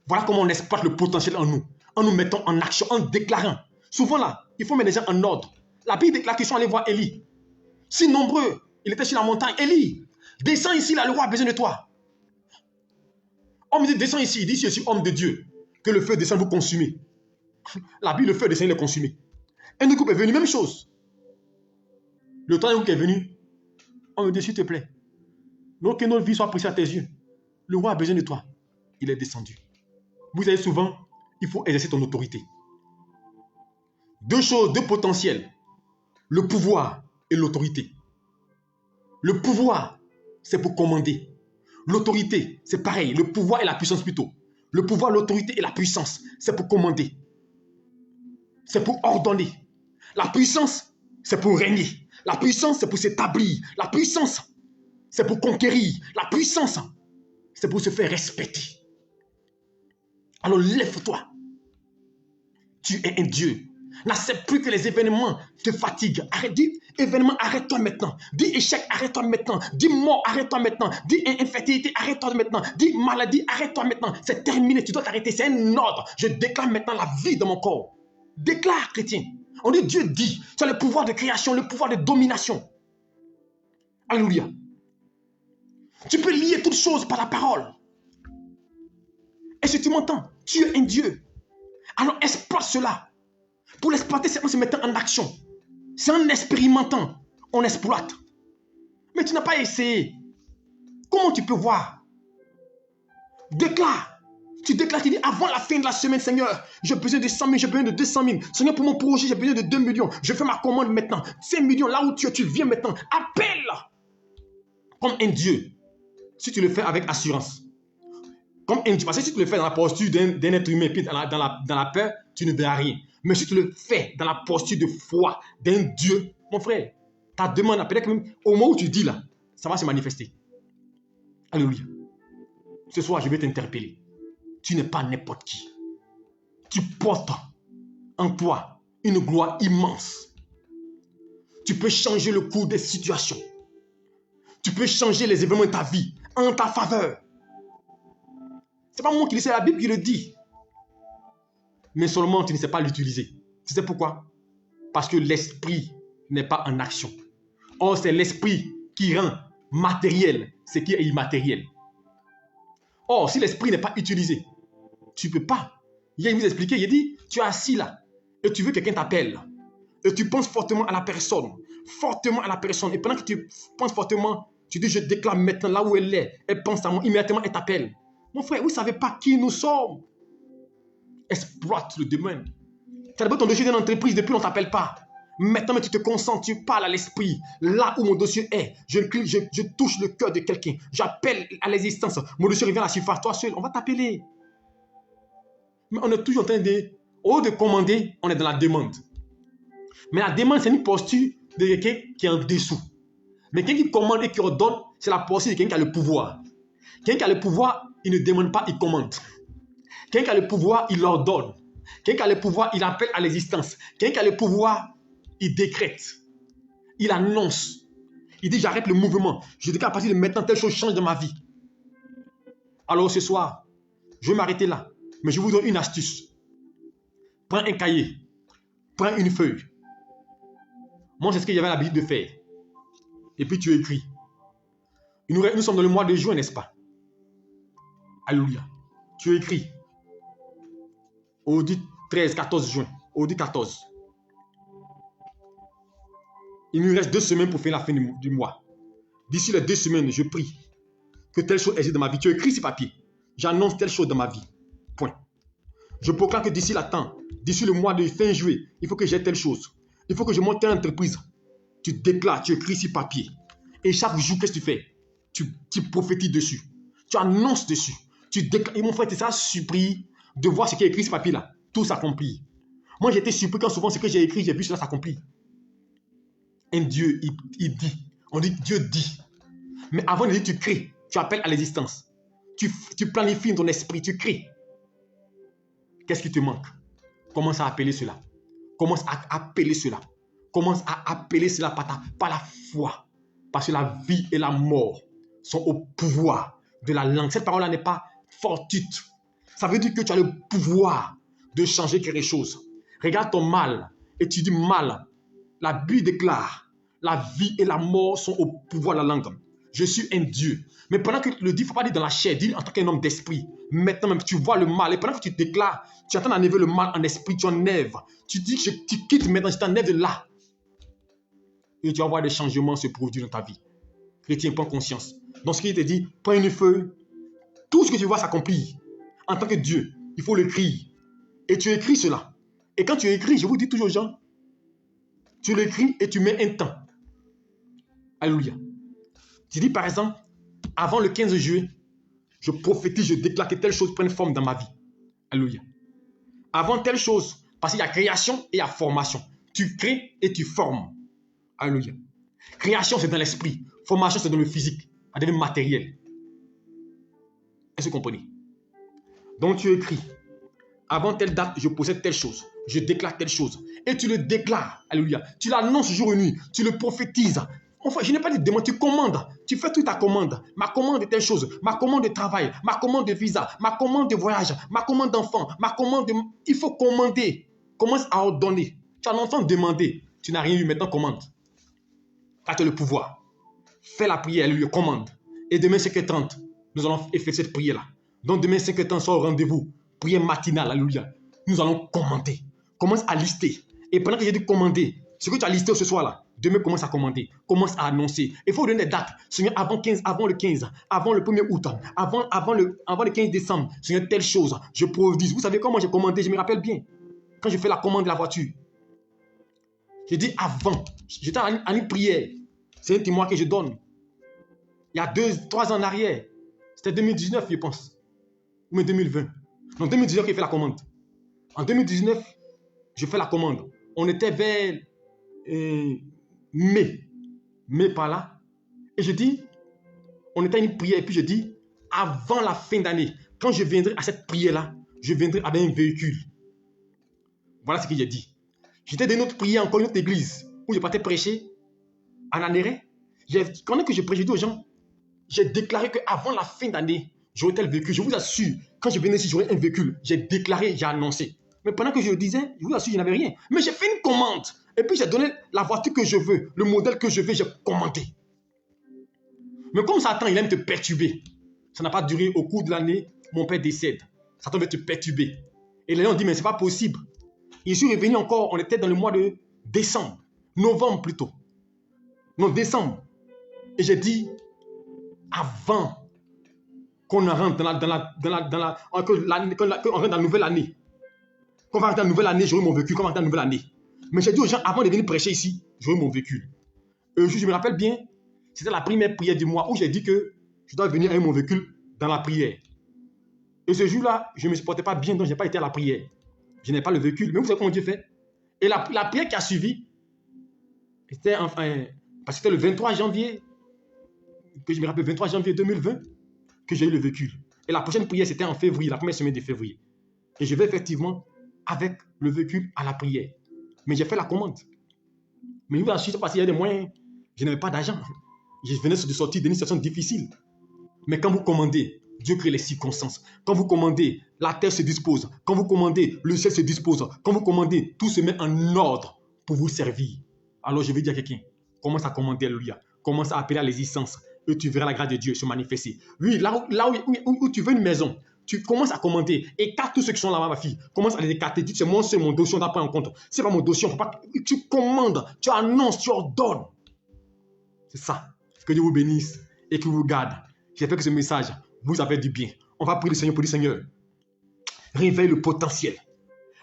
Voilà comment on exploite le potentiel en nous mettant en action, en déclarant. Souvent là, il faut mettre les gens en ordre. La Bible déclare qu'ils sont allés voir Élie. Si nombreux, il était sur la montagne. Élie, descends ici, là, le roi a besoin de toi. Homme dit, descends ici. Il dit, je suis homme de Dieu. Que le feu descende vous consumer. La Bible, le feu descend, il est consumé. Un groupe est venu, même chose. Le troisième groupe est venu. On me dit, s'il te plaît, que notre vie soit précieuse à tes yeux. Le roi a besoin de toi. Il est descendu. Vous savez, souvent, il faut exercer ton autorité. Deux choses, deux potentiels. Le pouvoir et l'autorité. Le pouvoir, c'est pour commander. L'autorité, c'est pareil. Le pouvoir et la puissance plutôt. Le pouvoir, l'autorité et la puissance, c'est pour commander. C'est pour ordonner. La puissance, c'est pour régner. La puissance, c'est pour s'établir. La puissance, c'est pour conquérir. La puissance, c'est pour se faire respecter. Alors lève-toi. Tu es un Dieu. N'accepte plus que les événements te fatiguent. Arrête, dis événement, arrête-toi maintenant. Dis échec, arrête-toi maintenant. Dis mort, arrête-toi maintenant. Dis infertilité, arrête-toi maintenant. Dis maladie, arrête-toi maintenant. C'est terminé, tu dois t'arrêter. C'est un ordre. Je déclare maintenant la vie de mon corps. Déclare, chrétien. On dit Dieu dit. C'est le pouvoir de création, le pouvoir de domination. Alléluia. Tu peux lier toutes choses par la parole. Et si tu m'entends, tu es un Dieu. Alors exploite cela. Pour l'exploiter, c'est en se mettant en action. C'est en expérimentant. On exploite. Mais tu n'as pas essayé. Comment tu peux voir? Déclare. Tu déclares, tu dis, avant la fin de la semaine, Seigneur, j'ai besoin de 100 000, j'ai besoin de 200 000. Seigneur, pour mon projet, j'ai besoin de 2 millions. Je fais ma commande maintenant. 5 millions, là où tu es, tu viens maintenant. Appelle comme un Dieu. si tu le fais avec assurance, comme parce que si tu le fais dans la posture d'un être humain, puis dans la peur, tu ne verras rien. Mais si tu le fais dans la posture de foi d'un Dieu, mon frère, ta demande, peut-être que même au moment où tu dis là, ça va se manifester. Alléluia. Ce soir, je vais t'interpeller. Tu n'es pas n'importe qui. Tu portes en toi une gloire immense. Tu peux changer le cours des situations. Tu peux changer les événements de ta vie en ta faveur. Ce n'est pas moi qui le dis, c'est la Bible qui le dit. Mais seulement tu ne sais pas l'utiliser. Tu sais pourquoi? Parce que l'esprit n'est pas en action. Or, c'est l'esprit qui rend matériel ce qui est immatériel. Or, si l'esprit n'est pas utilisé, tu ne peux pas. Il vous expliqué, il dit, tu es assis là et tu veux que quelqu'un t'appelle. Et tu penses fortement à la personne. Fortement à la personne. Et pendant que tu penses fortement, tu dis, je déclare maintenant là où elle est. Elle pense à moi, immédiatement elle t'appelle. Mon frère, vous ne savez pas qui nous sommes. Exploite le domaine. Tu as d'abord ton dossier d'une entreprise, depuis on ne t'appelle pas. Maintenant, tu te concentres, tu parles à l'esprit. Là où mon dossier est, je touche le cœur de quelqu'un. J'appelle à l'existence. Mon dossier revient à la surface. Toi seul, on va t'appeler. Mais on est toujours en train de, au lieu de commander, on est dans la demande. Mais la demande, c'est une posture de quelqu'un qui est en dessous. Mais quelqu'un qui commande et qui ordonne, c'est la posture de quelqu'un qui a le pouvoir. Quelqu'un qui a le pouvoir, il ne demande pas, il commande. Quelqu'un qui a le pouvoir, il ordonne. Quelqu'un qui a le pouvoir, il appelle à l'existence. Quelqu'un qui a le pouvoir, il décrète. Il annonce. Il dit, j'arrête le mouvement. Je déclare à partir de maintenant, telle chose change dans ma vie. Alors ce soir, je vais m'arrêter là. Mais je vous donne une astuce. Prends un cahier. Prends une feuille. Moi, c'est ce que j'avais l'habitude de faire. Et puis tu écris. Nous sommes dans le mois de juin, n'est-ce pas? Alléluia. Tu écris. Audit 13, 14 juin. Audit 14. Il nous reste 2 semaines pour faire la fin du mois. D'ici les 2 semaines, je prie que telle chose existe dans ma vie. Tu écris sur papier. J'annonce telle chose dans ma vie. Point. Je proclame que d'ici le mois de fin juillet, il faut que j'ai telle chose. Il faut que je monte telle entreprise. Tu déclares, tu écris sur papier. Et chaque jour, qu'est-ce que tu fais? Tu prophétises dessus. Tu annonces dessus. Tu déclares. Et mon frère, tu seras surpris de voir ce qui est écrit sur papier là. Tout s'accomplit. Moi, j'ai été surpris quand souvent ce que j'ai écrit, j'ai vu cela s'accomplir. Un Dieu, il dit. On dit Dieu dit. Mais avant de dire, tu crées. Tu appelles à l'existence. Tu planifies ton esprit, tu crées. Qu'est-ce qui te manque? Commence à appeler cela. Commence à appeler cela. Commence à appeler cela par la foi. Parce que la vie et la mort sont au pouvoir de la langue. Cette parole-là n'est pas fortuite. Ça veut dire que tu as le pouvoir de changer quelque chose. Regarde ton mal et tu dis mal. La Bible déclare, la vie et la mort sont au pouvoir de la langue. Je suis un Dieu. Mais pendant que le dit, il ne faut pas dire dans la chair, dis en tant qu'un homme d'esprit. Maintenant même, tu vois le mal. Et pendant que tu déclares, tu attends d'enlever le mal en esprit, tu enlèves. Tu dis que tu quittes maintenant, je t'enlève de là. Et tu vas voir des changements se produire dans ta vie. Chrétien, prends conscience. Donc ce qu'il te dit, prends une feuille. Tout ce que tu vois s'accomplir. En tant que Dieu, il faut l'écrire. Et tu écris cela. Et quand tu écris, je vous dis toujours aux gens, tu l'écris et tu mets un temps. Alléluia. Tu dis par exemple, avant le 15 juillet, je prophétise, je déclare que telle chose prenne forme dans ma vie. Alléluia. Avant telle chose, parce qu'il y a création et il y a formation. Tu crées et tu formes. Alléluia. Création, c'est dans l'esprit. Formation, c'est dans le physique. Ça devient matériel. Est-ce que vous comprenez? Donc tu écris. Avant telle date, je possède telle chose. Je déclare telle chose. Et tu le déclares. Alléluia. Tu l'annonces jour et nuit. Tu le prophétises. Enfin, je n'ai pas dit demande, tu commandes. Tu fais toute ta commande. Ma commande de telle chose. Ma commande de travail. Ma commande de visa. Ma commande de voyage. Ma commande d'enfant. Ma commande de... Il faut commander. Commence à ordonner. Tu as un enfant demandé. Tu n'as rien eu. Maintenant, commande. Tu as le pouvoir. Fais la prière. Alléluia. Commande. Et demain, 5h30, nous allons faire cette prière-là. Donc, demain, 5h30, sois au rendez-vous. Prière matinale. Alléluia. Nous allons commander. Commence à lister. Et pendant que j'ai dit commander, ce que tu as listé ce soir-là, demain, commence à commander. Commence à annoncer. Il faut donner des dates. Seigneur, avant le 15, avant le 1er août, avant le 15 décembre, Seigneur, telle chose. Je produis. Vous savez comment j'ai commandé? Je me rappelle bien. Quand je fais la commande de la voiture. J'ai dit avant. J'étais en une prière. C'est un témoin que je donne. il y a 3 ans en arrière. C'était 2019, je pense. Ou 2020. En 2019, il fait la commande. En 2019, je fais la commande. On était vers mai par là. Et je dis, on était à une prière. Et puis je dis, avant la fin d'année, quand je viendrai à cette prière-là, je viendrai avec un véhicule. Voilà ce que j'ai dit. J'étais dans une autre prière, encore une autre église, où je partais prêcher en Anéré. Quand que je prêchais aux gens, j'ai déclaré qu'avant la fin d'année, j'aurais tel véhicule. Je vous assure, quand je venais ici, j'aurais un véhicule. J'ai déclaré, j'ai annoncé. Mais pendant que je le disais, je vous assure, je n'avais rien. Mais j'ai fait une commande. Et puis j'ai donné la voiture que je veux, le modèle que je veux, j'ai commandé. Mais comme Satan, il aime te perturber. Ça n'a pas duré au cours de l'année, mon père décède. Satan veut te perturber. Et les gens ont dit, mais ce n'est pas possible. Et je suis revenu encore, on était dans le mois de décembre, novembre plutôt. Non, décembre. Et j'ai dit, avant qu'on rentre dans la nouvelle année, qu'on va rentrer dans la nouvelle année, j'aurai mon véhicule, qu'on va rentrer dans la nouvelle année. Mais j'ai dit aux gens, avant de venir prêcher ici, j'aurai mon véhicule. Et je me rappelle bien, c'était la première prière du mois où j'ai dit que je dois venir avec mon véhicule dans la prière. Et ce jour-là, je ne me supportais pas bien, donc je n'ai pas été à la prière. Je n'ai pas le véhicule. Mais vous savez comment Dieu fait? Et la prière qui a suivi, c'était parce que c'était le 23 janvier, que je me rappelle, 23 janvier 2020, que j'ai eu le véhicule. Et la prochaine prière, c'était en février, la première semaine de février. Et je vais effectivement avec le véhicule à la prière. Mais j'ai fait la commande. Mais vous assure, parce qu'il y a des moyens, je n'avais pas d'argent. Je venais de sortir d'une situation difficile. Mais quand vous commandez, Dieu crée les circonstances. Quand vous commandez, la terre se dispose. Quand vous commandez, le ciel se dispose. Quand vous commandez, tout se met en ordre pour vous servir. Alors je vais dire à quelqu'un, commence à commander, alléluia. Commence à appeler à l'existence et tu verras la grâce de Dieu se manifester. Oui, là où tu veux une maison, tu commences à commander. Écarte tous ceux qui sont là-bas, ma fille. Commence à les écarter. Dis, c'est mon dossier, on n'a pas en compte. C'est pas mon dossier, on peut pas. Tu commandes, tu annonces, tu ordonnes. C'est ça. Que Dieu vous bénisse et qu'il vous garde. J'espère que ce message vous a fait du bien. On va prier le Seigneur pour dire, Seigneur, réveille le potentiel,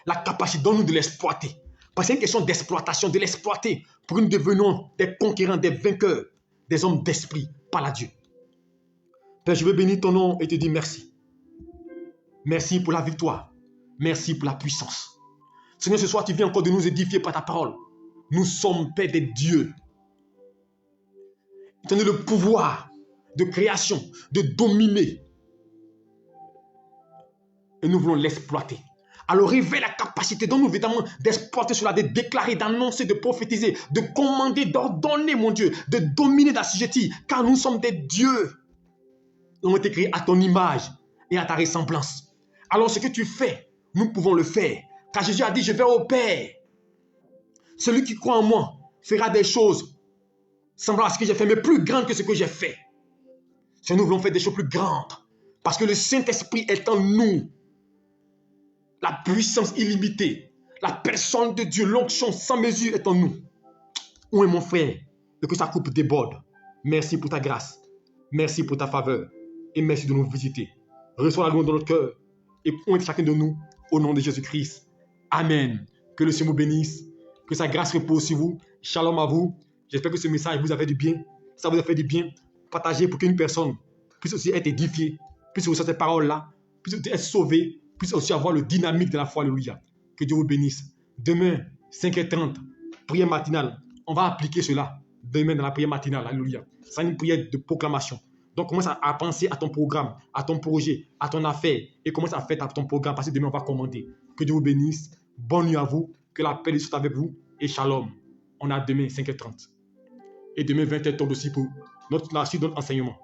la capacité, donne-nous de l'exploiter. Parce que c'est une question d'exploitation, de l'exploiter pour que nous devenions des conquérants, des vainqueurs, des hommes d'esprit par la Dieu. Père, je veux bénir ton nom et te dire merci. Merci pour la victoire. Merci pour la puissance. Seigneur, ce soir, tu viens encore de nous édifier par ta parole. Nous sommes, Père, des dieux. Tu as donné le pouvoir de création, de dominer. Et nous voulons l'exploiter. Alors réveille la capacité, donne-nous évidemment d'exploiter cela, de déclarer, d'annoncer, de prophétiser, de commander, d'ordonner, mon Dieu, de dominer, d'assujettir, car nous sommes des dieux. Nous avons été créés à ton image et à ta ressemblance. Alors ce que tu fais, nous pouvons le faire. Car Jésus a dit, je vais au Père. Celui qui croit en moi fera des choses semblables à ce que j'ai fait, mais plus grandes que ce que j'ai fait. Si nous voulons faire des choses plus grandes, parce que le Saint-Esprit est en nous. La puissance illimitée, la personne de Dieu, l'onction sans mesure est en nous. Où est mon frère? Et que sa coupe déborde. Merci pour ta grâce. Merci pour ta faveur. Et merci de nous visiter. Reçois la louange dans notre cœur. Et pointe chacun de nous au nom de Jésus-Christ. Amen. Que le Seigneur vous bénisse. Que sa grâce repose sur vous. Shalom à vous. J'espère que ce message vous a fait du bien. Ça vous a fait du bien. Partagez pour qu'une personne puisse aussi être édifiée, puisse recevoir ces paroles-là, puisse être sauvée, puisse aussi avoir le dynamique de la foi. Alléluia. Que Dieu vous bénisse. Demain, 5h30, prière matinale. On va appliquer cela demain dans la prière matinale. Alléluia. C'est une prière de proclamation. Donc, commence à penser à ton programme, à ton projet, à ton affaire et commence à faire ton programme parce que demain, on va commander. Que Dieu vous bénisse. Bonne nuit à vous. Que la paix soit avec vous et shalom. On a demain 5h30. Et demain 20h30 aussi pour la suite de notre enseignement.